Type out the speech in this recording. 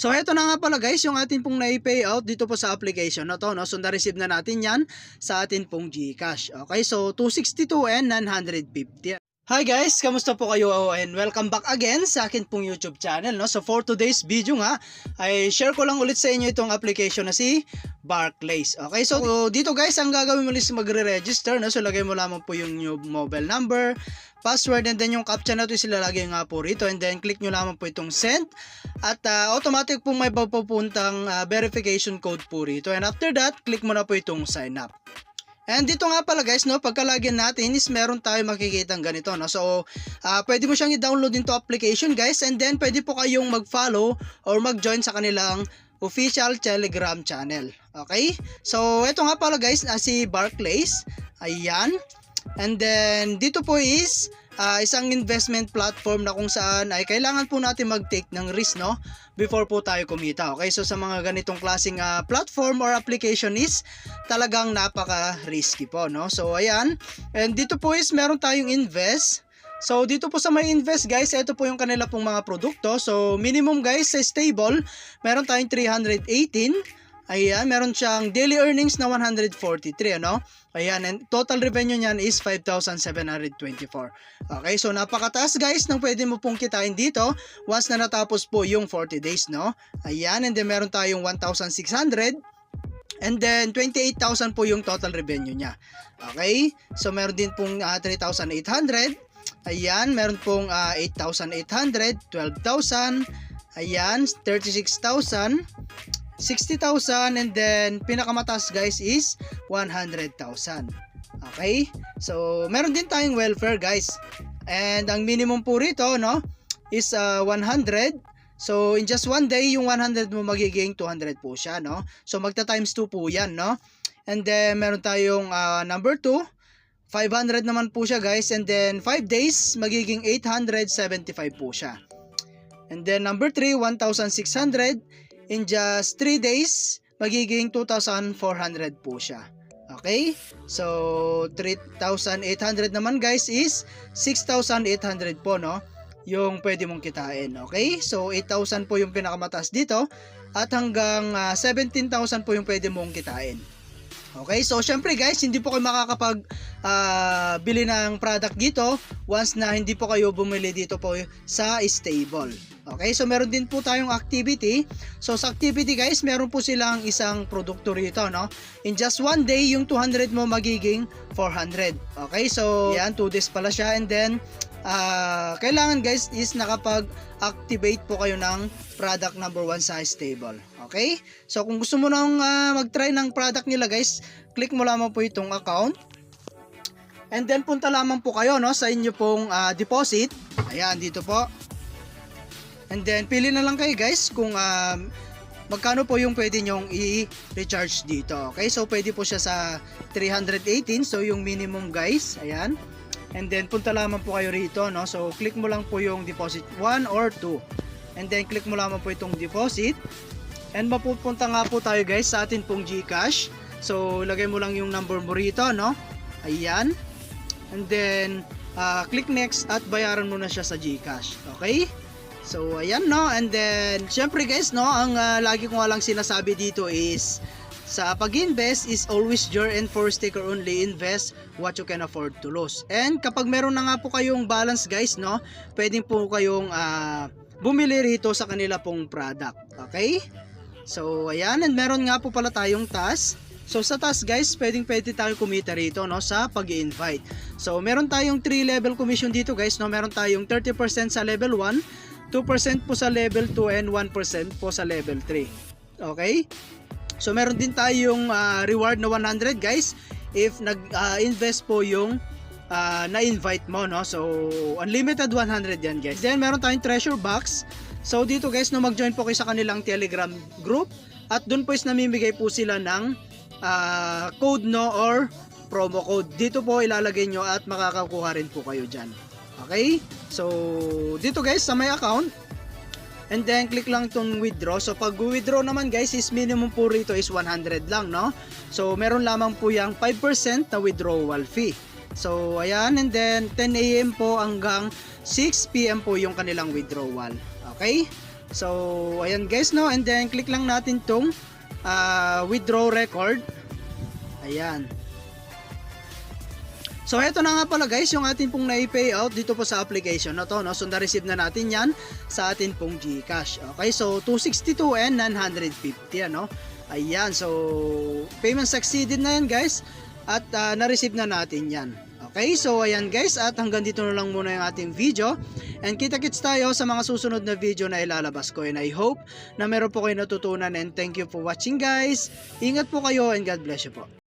So eto na nga pala guys, yung atin pong na-payout dito po sa application na to, no? So na-receive na natin yan sa atin pong GCash. Okay, so 262 and 950. Hi guys, kamusta po kayo and welcome back again sa akin pong YouTube channel, no? So for today's video nga ay share ko lang ulit sa inyo itong application na si Barclays. Okay, so dito guys ang gagawin mo is magre-register, no? So lagay mo lamang po yung new mobile number, password, and then yung captcha na ito ilalagay nga po rito, and then click nyo lamang po itong send at automatic pong may papupuntang verification code po rito, and after that click mo na po itong sign up. And dito nga pala guys, no, pagkalagyan natin is meron tayo makikitang ganito, no. So pwede mo siyang i-download into application guys, and then pwede po kayong mag-follow or mag-join sa kanilang official Telegram channel. Okay? So ito nga pala guys, si Barclays. Ayan. And then dito po is isang investment platform na kung saan ay kailangan po natin mag-take ng risk, no, before po tayo kumita. Okay, so sa mga ganitong klaseng platform or application is talagang napaka-risky po, no. So ayan, and dito po is meron tayong invest. So dito po sa may invest guys, ito po yung kanila pong mga produkto. So minimum guys sa stable, meron tayong 318. Ayan, meron siyang daily earnings na 143, ano? Ayan, and total revenue niyan is 5,724. Okay, so napakataas guys ng pwede mo pong kitain dito once na natapos po yung 40 days, no? Ayan, and then meron tayong 1,600 and then 28,000 po yung total revenue niya. Okay, so meron din pong 3,800. Ayan, meron pong 8,800, 12,000. Ayan, 36,000. 60,000, and then pinakamataas guys is 100,000. Okay? So meron din tayong welfare guys. And ang minimum po rito, no, is 100. So in just one day yung 100 mo magiging 200 po siya, no. So magta times 2 po 'yan, no. And then meron tayong number 2, 500 naman po siya guys, and then 5 days magiging 875 po siya. And then number 3, 1,600. In just 3 days, magiging 2,400 po siya. Okay? So, 3,800 naman guys is 6,800 po, no? Yung pwede mong kitain. Okay? So, 8,000 po yung pinakamataas dito. At hanggang 17,000 po yung pwede mong kitain. Okay? So, syempre guys, hindi po kayo makakapag bili ng product dito once na hindi po kayo bumili dito po sa stable. Okay, so meron din po tayong activity. So sa activity guys, meron po silang isang produkto rito, no. In just one day, yung 200 mo magiging 400. Okay, so yan, 2 days pala siya, and then kailangan guys is nakapag-activate po kayo ng product number 1 sa stable. Okay, so kung gusto mo nang mag-try ng product nila guys, click mo lamang po itong account. And then punta lamang po kayo, no, sa inyo pong deposit. Ayan, dito po. And then pili na lang kayo guys kung magkano po yung pwede nyong i-recharge dito. Okay, so pwede po siya sa 318, so yung minimum guys. Ayan. And then punta lamang po kayo rito, no. So click mo lang po yung deposit 1 or 2. And then click mo lamang po itong deposit. And mapupunta nga po tayo guys sa atin pong GCash. So lagay mo lang yung number mo rito, no. Ayan. And then click next at bayaran mo na siya sa GCash. Okay? So ayan, no. And then syempre guys, no, ang lagi ko nga lang sinasabi dito is sa pag-invest is always your and first taker only, invest what you can afford to lose. And kapag meron na nga po kayong balance guys, no, pwedeng po kayong bumili rito sa kanila pong product. Okay? So ayan, and meron nga po pala tayong task. So sa task guys, pwede tayo kumita rito, no, sa pag-i-invite. So meron tayong 3 level commission dito guys, no. Meron tayong 30% sa level 1, 2% po sa level 2, and 1% po sa level 3. Okay? So meron din tayong reward na 100 guys if nag-invest po yung na-invite mo, no. So unlimited 100 yan guys. Then meron tayong treasure box. So dito guys, no, mag-join po kayo sa kanilang Telegram group at dun po is namimigay po sila ng code, no, or promo code. Dito po ilalagay nyo at makakakuha rin po kayo dyan. Okay? So dito guys sa my account, and then click lang itong withdraw. So pag withdraw naman guys is minimum po rito is 100 lang, no. So meron lamang po yung 5% na withdrawal fee. So ayan, and then 10 AM po hanggang 6 PM po yung kanilang withdrawal. Okay? So ayan guys, no, and then click lang natin tong withdraw record. Ayan. So eto na nga pala guys, yung ating pong na-payout dito po sa application na to, no. So na-receive na natin yan sa atin pong GCash. Okay, so 262 and 950, ano. Ayan, so payment succeeded na yan guys, at na-receive na natin yan. Okay, so ayan guys, at hanggang dito na lang muna yung ating video, and kita-kits tayo sa mga susunod na video na ilalabas ko, and I hope na meron po kayo natutunan, and thank you for watching guys. Ingat po kayo and God bless you po.